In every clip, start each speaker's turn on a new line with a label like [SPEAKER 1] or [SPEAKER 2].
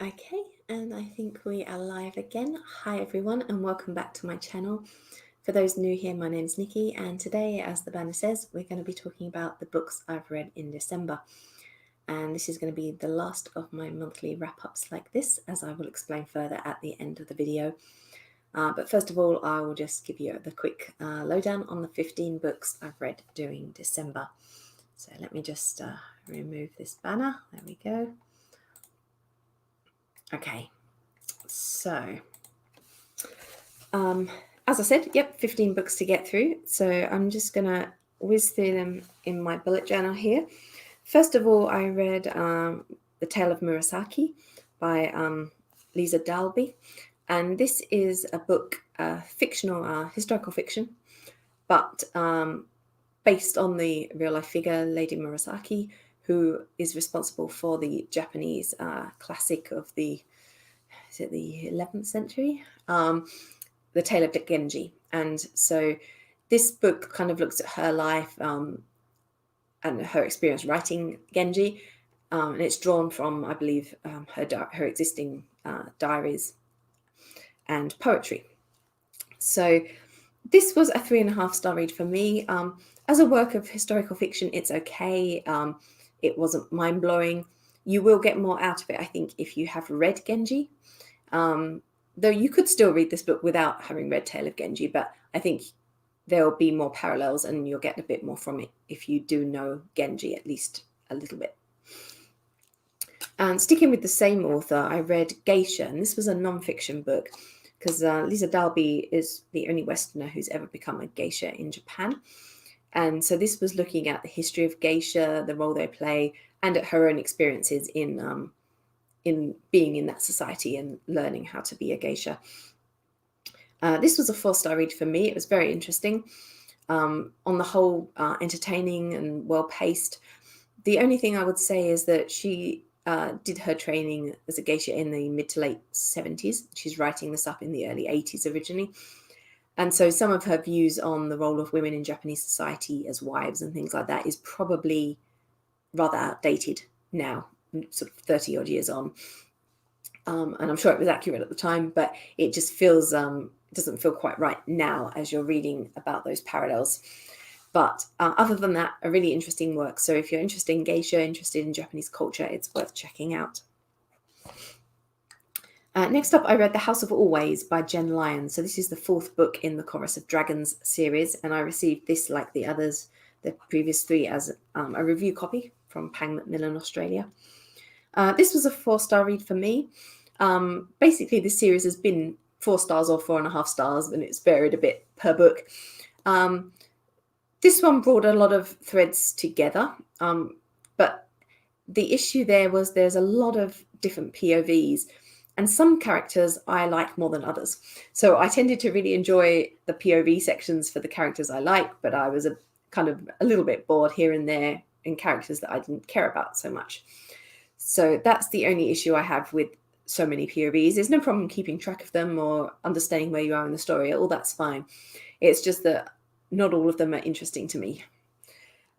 [SPEAKER 1] Okay, and I think we are live again. Hi everyone and welcome back to my channel. For those new here, my name's Nicki, and today, as the banner says, we're going to be talking about the books I've read in December. And this is going to be the last of my monthly wrap-ups like this, as I will explain further at the end of the video. But first of all, I will just give you the quick lowdown on the 15 books I've read during December. So let me just remove this banner. There we go. Okay, so as I said, 15 books to get through. So I'm just going to whiz through them in my bullet journal here. First of all, I read The Tale of Murasaki by Liza Dalby. And this is a book, fictional, historical fiction, but based on the real-life figure, Lady Murasaki, who is responsible for the Japanese classic of the 11th century, The Tale of Genji. And so this book kind of looks at her life and her experience writing Genji, and it's drawn from, I believe, her existing diaries and poetry. So this was a 3.5-star read for me. As a work of historical fiction, it's okay. It wasn't mind-blowing. You will get more out of it, I think, if you have read Genji. Though you could still read this book without having read Tale of Genji, but I think there will be more parallels and you'll get a bit more from it if you do know Genji, at least a little bit. And sticking with the same author, I read Geisha, and this was a non-fiction book because Liza Dalby is the only Westerner who's ever become a geisha in Japan. And so this was looking at the history of geisha, the role they play, and at her own experiences in being in that society and learning how to be a geisha. This was a 4-star read for me. It was very interesting. On the whole, entertaining and well-paced. The only thing I would say is that she did her training as a geisha in the mid to late 70s. She's writing this up in the early 80s originally. And so some of her views on the role of women in Japanese society as wives and things like that is probably rather outdated now, sort of 30 odd years on. And I'm sure it was accurate at the time, but it just feels, doesn't feel quite right now as you're reading about those parallels. But other than that, a really interesting work. So if you're interested in geisha, interested in Japanese culture, it's worth checking out. Next up, I read The House of Always by Jenn Lyons. So this is the 4th book in the Chorus of Dragons series, and I received this, like the others, the previous 3, as a review copy from Pang Macmillan, Australia. This was a 4-star read for me. Basically, this series has been 4 stars or 4.5 stars, and it's varied a bit per book. This one brought a lot of threads together, but the issue there was there's a lot of different POVs, and some characters I like more than others. So I tended to really enjoy the POV sections for the characters I like, but I was a little bit bored here and there in characters that I didn't care about so much. So that's the only issue I have with so many POVs. There's no problem keeping track of them or understanding where you are in the story. All that's fine. It's just that not all of them are interesting to me.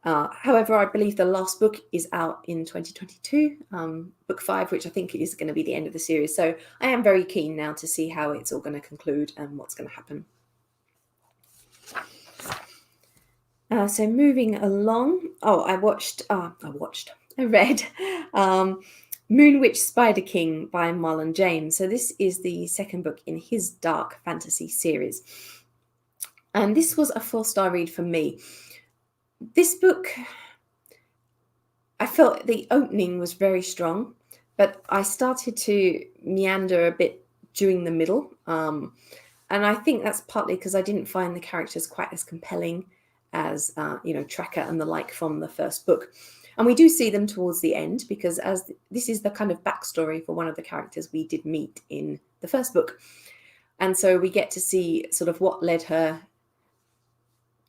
[SPEAKER 1] However, I believe the last book is out in 2022, book 5, which I think is going to be the end of the series. So I am very keen now to see how it's all going to conclude and what's going to happen. So moving along. I read Moon Witch Spider King by Marlon James. So this is the 2nd book in his dark fantasy series. And this was a 4-star read for me. This book, I felt the opening was very strong, but I started to meander a bit during the middle. And I think that's partly because I didn't find the characters quite as compelling as, Tracker and the like from the 1st book. And we do see them towards the end, because as this is the kind of backstory for one of the characters we did meet in the 1st book. And so we get to see sort of what led her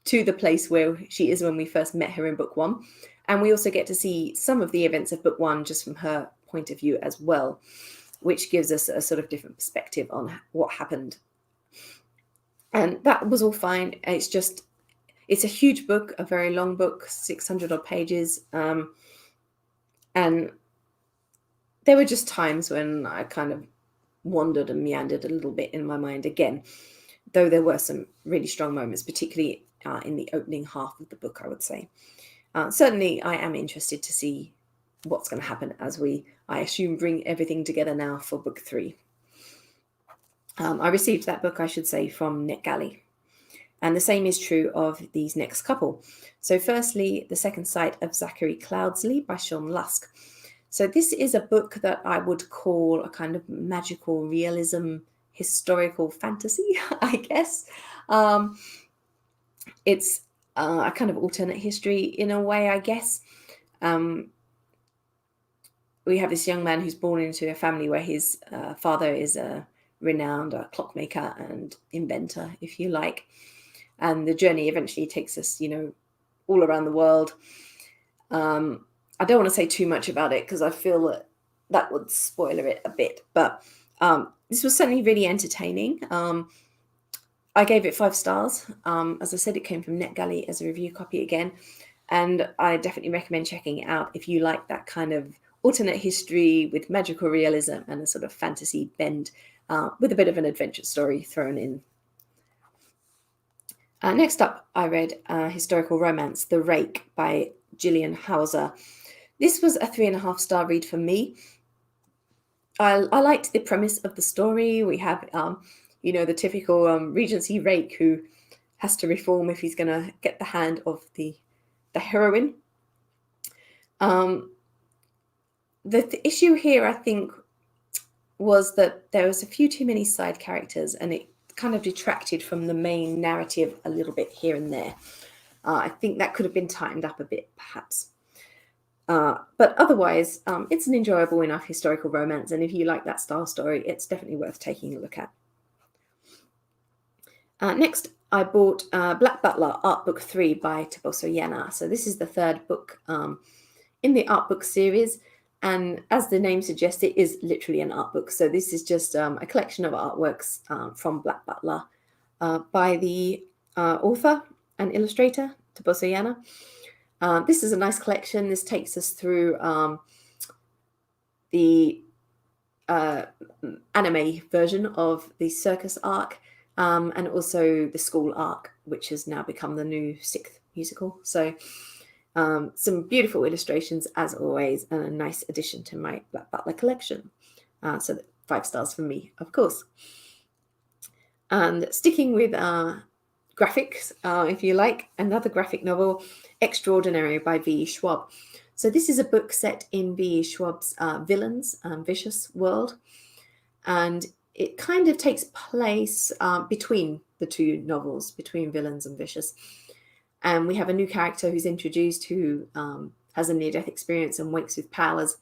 [SPEAKER 1] to the place where she is when we first met her in book 1. And we also get to see some of the events of book 1 just from her point of view as well, which gives us a sort of different perspective on what happened. And that was all fine. It's a huge book, a very long book, 600 odd pages. And there were just times when I kind of wandered and meandered a little bit in my mind again, though there were some really strong moments, particularly in the opening half of the book, I would say. Certainly, I am interested to see what's going to happen as we, I assume, bring everything together now for book 3. I received that book, I should say, from NetGalley. And the same is true of these next couple. So firstly, The Second Sight of Zachary Cloudesley by Shion Lusk. So this is a book that I would call a kind of magical realism, historical fantasy, I guess. It's a kind of alternate history in a way, I guess. We have this young man who's born into a family where his father is a renowned clockmaker and inventor, if you like. And the journey eventually takes us, all around the world. I don't want to say too much about it because I feel that would spoiler it a bit. But this was certainly really entertaining. I gave it 5 stars. As I said, it came from NetGalley as a review copy again. And I definitely recommend checking it out if you like that kind of alternate history with magical realism and a sort of fantasy bend with a bit of an adventure story thrown in. Next up, I read historical romance, The Rake by Gillian Hawser. This was a 3.5-star read for me. I liked the premise of the story. We have, the typical Regency rake who has to reform if he's going to get the hand of the heroine. The issue here, I think, was that there was a few too many side characters and it kind of detracted from the main narrative a little bit here and there. I think that could have been tightened up a bit, perhaps. But otherwise, it's an enjoyable enough historical romance, and if you like that style story, it's definitely worth taking a look at. Next, I bought Black Butler, Artbook 3 by Toboso Yana. So this is the 3rd book in the Artbook series, and as the name suggests, it is literally an art book. So this is just a collection of artworks from Black Butler by the author and illustrator, Toboso Yana. This is a nice collection. This takes us through the anime version of the circus arc and also the school arc, which has now become the new 6th musical. So some beautiful illustrations as always, and a nice addition to my Black Butler collection. So 5 stars from me, of course. And sticking with graphics, if you like, another graphic novel, Extraordinary by V Schwab. So this is a book set in V Schwab's Villains, Vicious world. And it kind of takes place between the 2 novels, between Villains and Vicious. And we have a new character who's introduced who has a near-death experience and wakes with powers.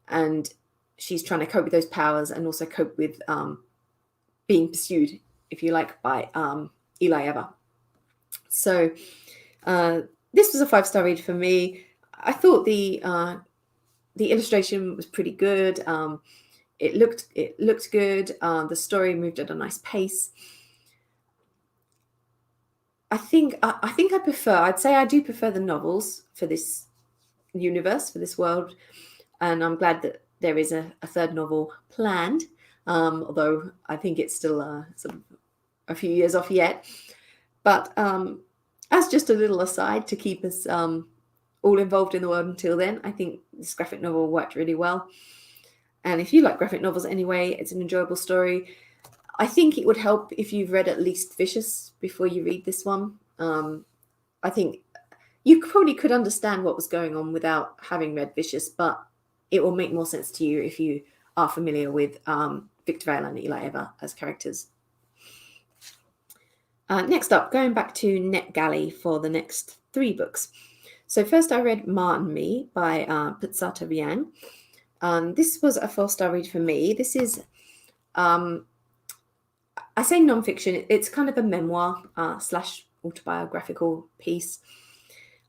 [SPEAKER 1] And she's trying to cope with those powers and also cope with being pursued, if you like, by Eli Ever. So this was a 5-star read for me. I thought the illustration was pretty good. It looked good. The story moved at a nice pace. I think I prefer. I'd say I do prefer the novels for this universe, for this world, and I'm glad that there is a 3rd novel planned. Although I think it's still sort of a few years off yet. But as just a little aside to keep us all involved in the world until then, I think this graphic novel worked really well. And if you like graphic novels anyway, it's an enjoyable story. I think it would help if you've read at least Vicious before you read this one. I think you probably could understand what was going on without having read Vicious, but it will make more sense to you if you are familiar with Victor Vale and Eli Ever as characters. Next up, going back to NetGalley for the next 3 books. So first I read Ma and Me by Putsata Reang. This was a 4-star read for me. This is, I say non-fiction, it's kind of a memoir / autobiographical piece.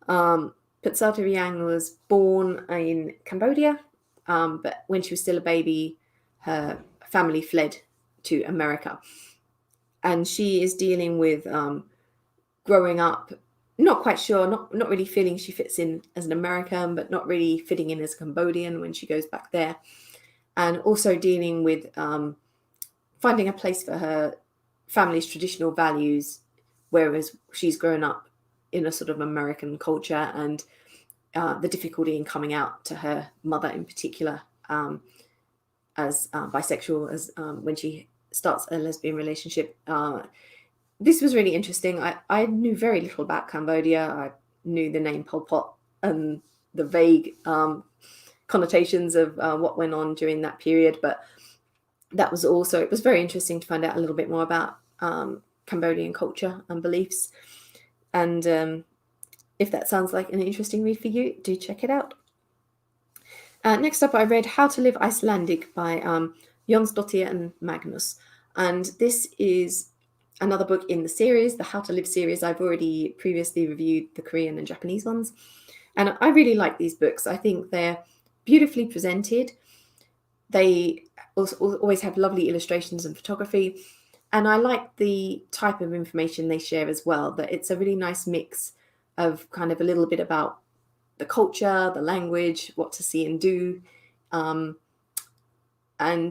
[SPEAKER 1] Putsata Reang was born in Cambodia, but when she was still a baby, her family fled to America. And she is dealing with growing up, not quite sure, not really feeling she fits in as an American, but not really fitting in as a Cambodian when she goes back there. and also dealing with finding a place for her family's traditional values, whereas she's grown up in a sort of American culture, and the difficulty in coming out to her mother in particular as bisexual, as when she starts a lesbian relationship. This was really interesting. I knew very little about Cambodia. I knew the name Pol Pot and the vague connotations of what went on during that period, but that was also, it was very interesting to find out a little bit more about Cambodian culture and beliefs. And if that sounds like an interesting read for you, do check it out. Next up, I read How to Live Icelandic by Jónsdóttir and Magnus. And this is another book in the series, the How to Live series. I've already previously reviewed the Korean and Japanese ones. And I really like these books. I think they're beautifully presented. They also always have lovely illustrations and photography. And I like the type of information they share as well, that it's a really nice mix of kind of a little bit about the culture, the language, what to see and do, and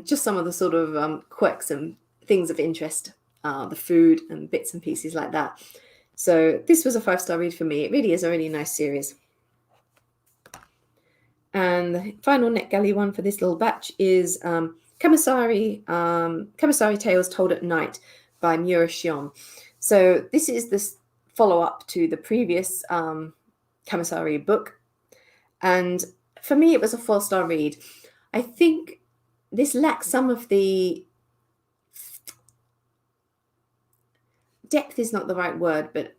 [SPEAKER 1] just some of the sort of quirks and things of interest, the food and bits and pieces like that. So this was a 5-star read for me. It really is a really nice series. And the final NetGalley one for this little batch is Kamusari Tales Told at Night by Miura Shion. So this is this follow-up to the previous Kamusari book. And for me, it was a 4-star read. I think this lacks some of the depth is not the right word, but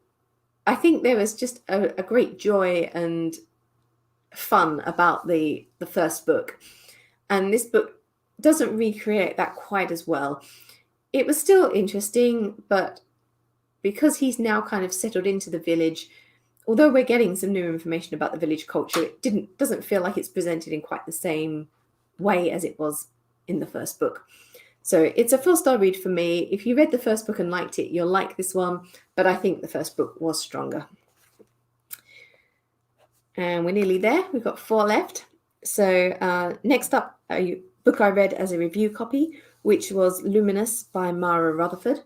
[SPEAKER 1] I think there was just a great joy and fun about the first book. And this book doesn't recreate that quite as well. It was still interesting, but because he's now kind of settled into the village, although we're getting some new information about the village culture, it doesn't feel like it's presented in quite the same way as it was in the first book. So it's a 4-star read for me. If you read the first book and liked it, you'll like this one, but I think the first book was stronger. And we're nearly there. We've got 4 left. So next up, a book I read as a review copy, which was Luminous by Mara Rutherford.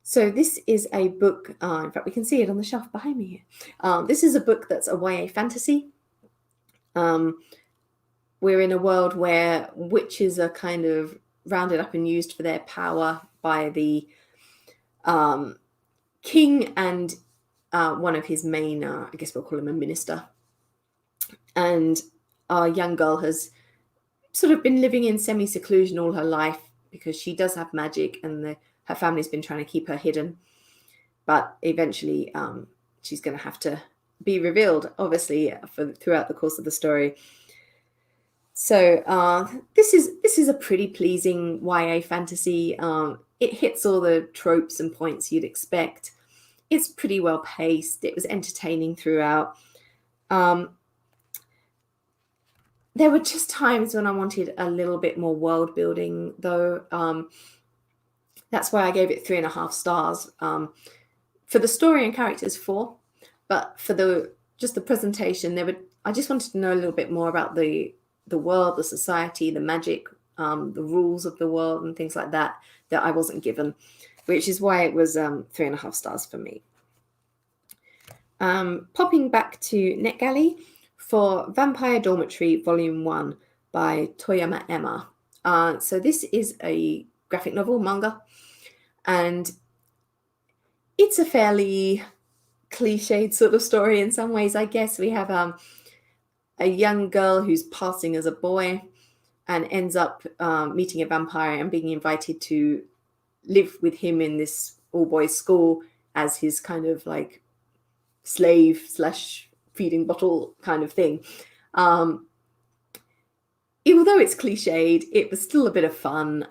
[SPEAKER 1] So this is a book, in fact, we can see it on the shelf behind me here. This is a book that's a YA fantasy. We're in a world where witches are kind of rounded up and used for their power by the king and one of his main, I guess we'll call him a minister. And our young girl has sort of been living in semi-seclusion all her life because she does have magic, and her family's been trying to keep her hidden. But eventually she's going to have to be revealed, obviously, throughout the course of the story. So this is a pretty pleasing YA fantasy. It hits all the tropes and points you'd expect. It's pretty well paced. It was entertaining throughout. There were just times when I wanted a little bit more world building, though. That's why I gave it 3.5 stars. For the story and characters, 4. But for the presentation, I just wanted to know a little bit more about the world, the society, the magic, the rules of the world, and things like that I wasn't given, which is why it was 3.5 stars for me. Popping back to NetGalley for Vampire Dormitory Volume 1 by Toyama Emma. So this is a graphic novel, manga, and it's a fairly cliched sort of story in some ways, I guess. We have a young girl who's passing as a boy and ends up meeting a vampire and being invited to live with him in this all-boys school as his kind of like slave / feeding bottle kind of thing. Although it's cliched, it was still a bit of fun.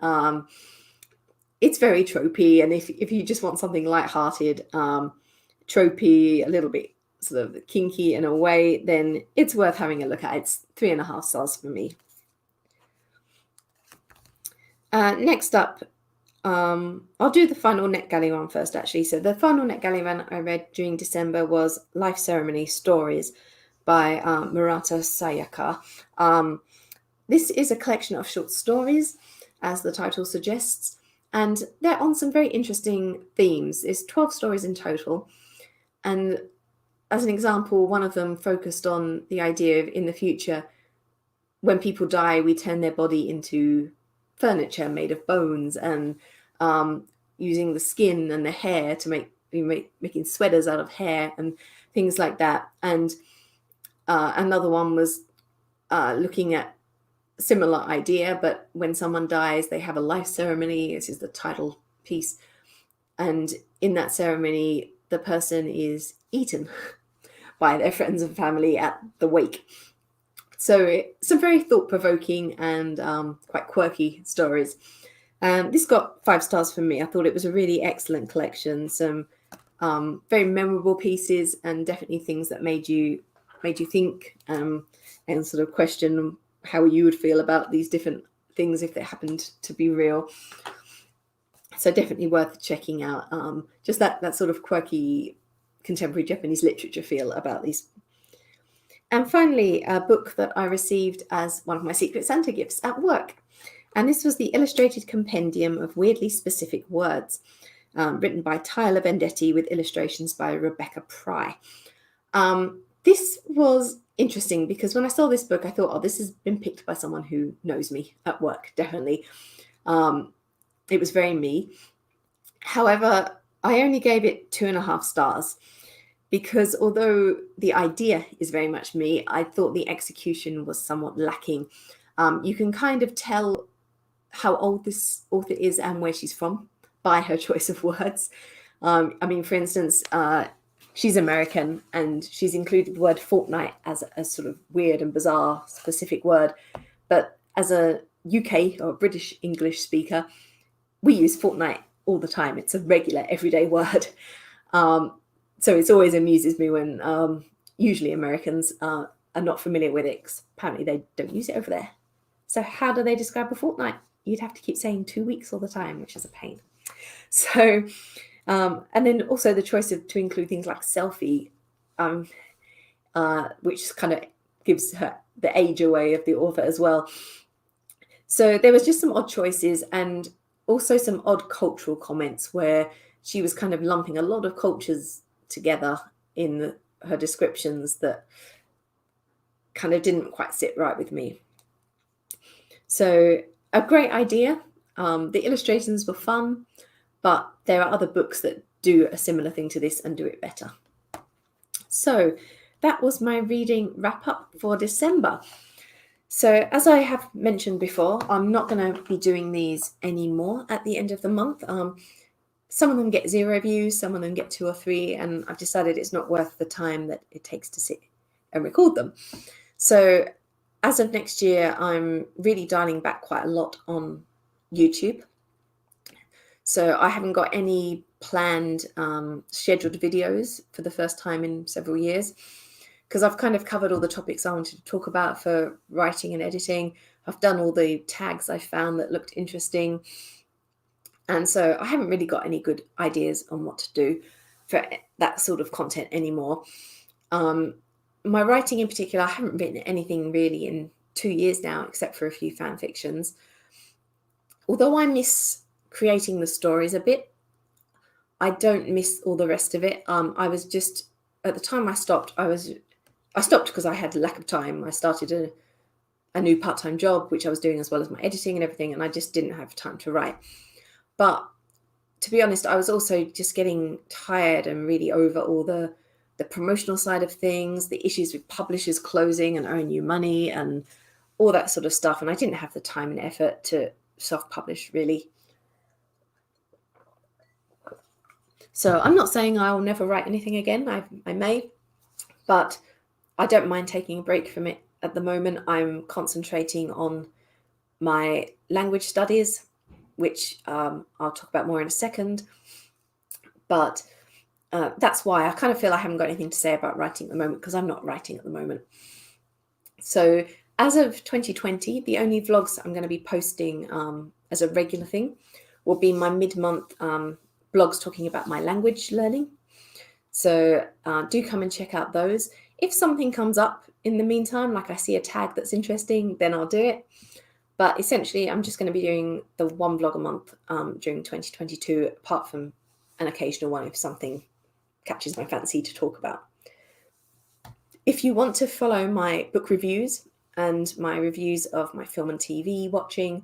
[SPEAKER 1] It's very tropey, and if you just want something lighthearted, tropey, a little bit sort of kinky in a way, then it's worth having a look at. It's 3.5 stars for me. Next up, I'll do the final NetGalley one first, actually. So the final NetGalley one I read during December was Life Ceremony Stories by Murata Sayaka. This is a collection of short stories, as the title suggests, and they're on some very interesting themes. There's 12 stories in total, and as an example, one of them focused on the idea of, in the future, when people die, we turn their body into furniture made of bones, and using the skin and the hair to making sweaters out of hair and things like that. And another one was looking at similar idea, but when someone dies, they have a life ceremony. This is the title piece. And in that ceremony, the person is eaten by their friends and family at the wake. So some very thought-provoking and quite quirky stories. This got 5 stars from me. I thought it was a really excellent collection. Some very memorable pieces, and definitely things that made you think and sort of question how you would feel about these different things if they happened to be real. So definitely worth checking out. Just that sort of quirky contemporary Japanese literature feel about these. And finally, a book that I received as one of my Secret Santa gifts at work. And this was the illustrated compendium of weirdly specific words, written by Tyler Vendetti with illustrations by Rebecca Pry. This was interesting because when I saw this book, I thought, oh, this has been picked by someone who knows me at work, definitely. It was very me. However, I only gave it 2.5 stars because although the idea is very much me, I thought the execution was somewhat lacking. You can kind of tell how old this author is and where she's from by her choice of words. I mean, for instance, she's American and she's included the word fortnight as a sort of weird and bizarre specific word. But as a UK or British English speaker, we use fortnight all the time. It's a regular everyday word. So it always amuses me when usually Americans are not familiar with it, because apparently they don't use it over there. So how do they describe a fortnight? You'd have to keep saying 2 weeks all the time, which is a pain. So, and then also the choice to include things like selfie, which kind of gives her the age away of the author as well. So there was just some odd choices and also some odd cultural comments where she was kind of lumping a lot of cultures together in her descriptions that kind of didn't quite sit right with me. So a great idea. The illustrations were fun, but there are other books that do a similar thing to this and do it better. So that was my reading wrap up for December. So as I have mentioned before, I'm not going to be doing these anymore at the end of the month. Some of them get 0 views, some of them get 2 or 3, and I've decided it's not worth the time that it takes to sit and record them. So as of next year, I'm really dialing back quite a lot on YouTube. So I haven't got any planned scheduled videos for the first time in several years, because I've kind of covered all the topics I wanted to talk about for writing and editing. I've done all the tags I found that looked interesting. And so I haven't really got any good ideas on what to do for that sort of content anymore. My writing in particular, I haven't written anything really in 2 years now, except for a few fan fictions. Although I miss creating the stories a bit, I don't miss all the rest of it. I was just, at the time I stopped, I stopped because I had a lack of time. I started a new part-time job, which I was doing as well as my editing and everything, and I just didn't have time to write. But to be honest, I was also just getting tired and really over all the promotional side of things, the issues with publishers closing and owing you money and all that sort of stuff. And I didn't have the time and effort to self-publish, really. So I'm not saying I'll never write anything again. I may, but I don't mind taking a break from it at the moment. I'm concentrating on my language studies, which I'll talk about more in a second. But that's why I kind of feel I haven't got anything to say about writing at the moment, because I'm not writing at the moment. So as of 2020, the only vlogs I'm going to be posting as a regular thing will be my mid-month blogs talking about my language learning. So do come and check out those. If something comes up in the meantime, like I see a tag that's interesting, then I'll do it. But essentially, I'm just going to be doing the one vlog a month during 2022, apart from an occasional one if something catches my fancy to talk about. If you want to follow my book reviews and my reviews of my film and TV watching,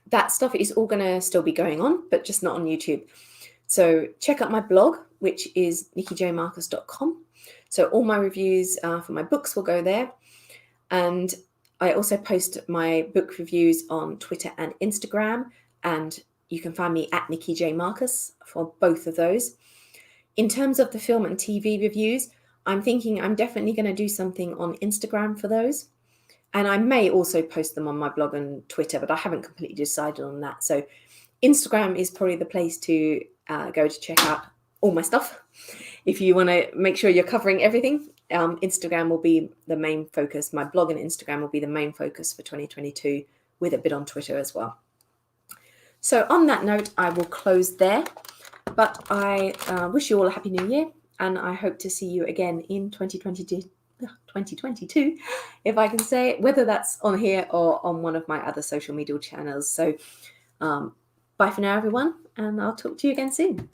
[SPEAKER 1] that stuff is all going to still be going on, but just not on YouTube. So check out my blog, which is nikkijmarcus.com. So all my reviews for my books will go there. And I also post my book reviews on Twitter and Instagram. And you can find me at Nicki J. Marcus for both of those. In terms of the film and TV reviews, I'm thinking I'm definitely going to do something on Instagram for those. And I may also post them on my blog and Twitter, but I haven't completely decided on that. So Instagram is probably the place to go to check out all my stuff. If you want to make sure you're covering everything, Instagram will be the main focus. My blog and Instagram will be the main focus for 2022, with a bit on Twitter as well. So on that note, I will close there. But I wish you all a Happy New Year, and I hope to see you again in 2022, if I can say it, whether that's on here or on one of my other social media channels. So bye for now, everyone, and I'll talk to you again soon.